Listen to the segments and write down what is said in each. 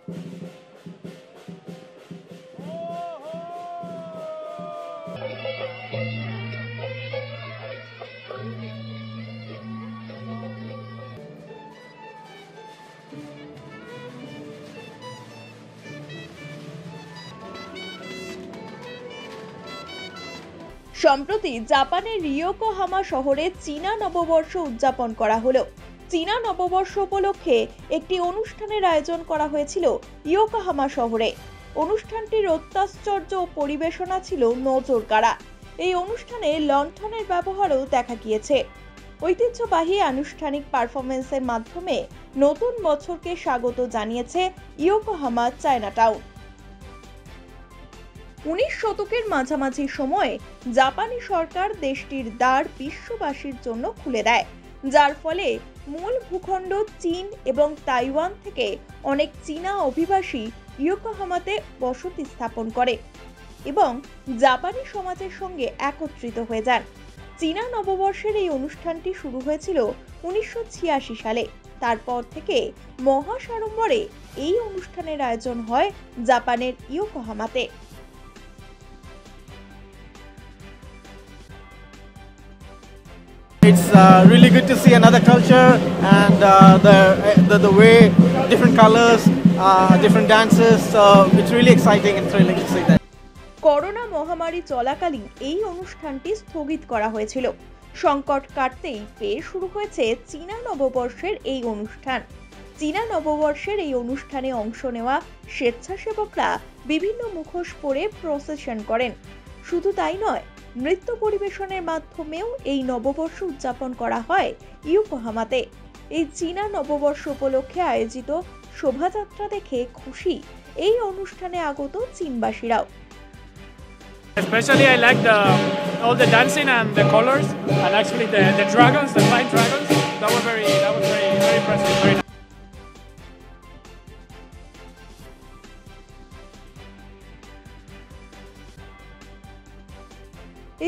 সম্প্রতি জাপানের রিয়োকোহামা শহরে চীনা নববর্ষ উদযাপন করা হলো। চীনা নববর্ষ উপলক্ষে একটি অনুষ্ঠানের আয়োজন করা হয়েছিল ইয়োকোহামা শহরে। অনুষ্ঠানটির অত্যাশ্চর্য পরিবেশনা ছিল নজরকাড়া। এই অনুষ্ঠানে লণ্ঠনের ব্যবহারও দেখা গিয়েছে। ঐতিহ্যবাহী আনুষ্ঠানিক পারফরমেন্সের মাধ্যমে নতুন বছরকে স্বাগত জানিয়েছে ইয়োকোহামা চায়নাটাউন। 19 শতকের মাঝামাঝি সময়ে জাপানি সরকার দেশটির দ্বার বিশ্ববাসীর জন্য খুলে দেয়, যার ফলে মূল ভূখণ্ড চীন এবং তাইওয়ান থেকে অনেক চীনা অভিবাসী ইয়োকোহামাতে বসতি স্থাপন করে এবং জাপানি সমাজের সঙ্গে একত্রিত হয়ে যান। চীনা নববর্ষের এই অনুষ্ঠানটি শুরু হয়েছিল 1986 সালে। তারপর থেকে মহাসাড়ম্বরে এই অনুষ্ঠানের আয়োজন হয় জাপানের ইয়োকোহামাতে। It's really good to see another culture and the way different colors, different dances. So it's really exciting and thrilling to see that. Corona মহামারী চলাকালীন এই অনুষ্ঠানটি স্থগিত করা হয়েছিল। সংকট কাটতেই ফের শুরু হয়েছে চীনা নববর্ষের এই অনুষ্ঠান। চীনা নববর্ষের এই অনুষ্ঠানে অংশ নেওয়া স্বেচ্ছাসেবকরা বিভিন্ন মুখোশ পরে প্রসেশন করেন। শুধু তাই নয়, নৃত্য পরিবেশনের মাধ্যমেও এই নববর্ষ উদযাপন করা হয় ইয়োকোহামাতে। এই চীনা নববর্ষ উপলক্ষে আয়োজিত শোভাযাত্রা দেখে খুশি এই অনুষ্ঠানে আগত চীনবাসীরাও। Especially I like all the dancing and the colors, and actually the dragons, the flying dragons. That was very impressive. Very nice.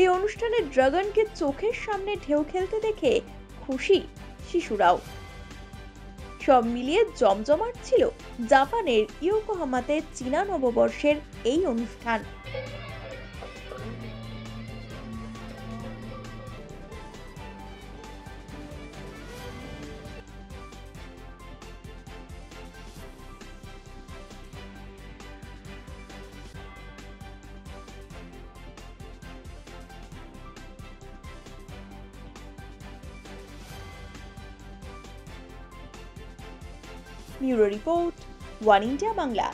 এই অনুষ্ঠানে ড্রাগনকে চোখের সামনে ঢেউ খেলতে দেখে খুশি শিশুরাও। সব মিলিয়ে জমজমাট ছিল জাপানের ইয়োকোহামাতে চীনা নববর্ষের এই অনুষ্ঠান। Bureau Report, One India Bangla।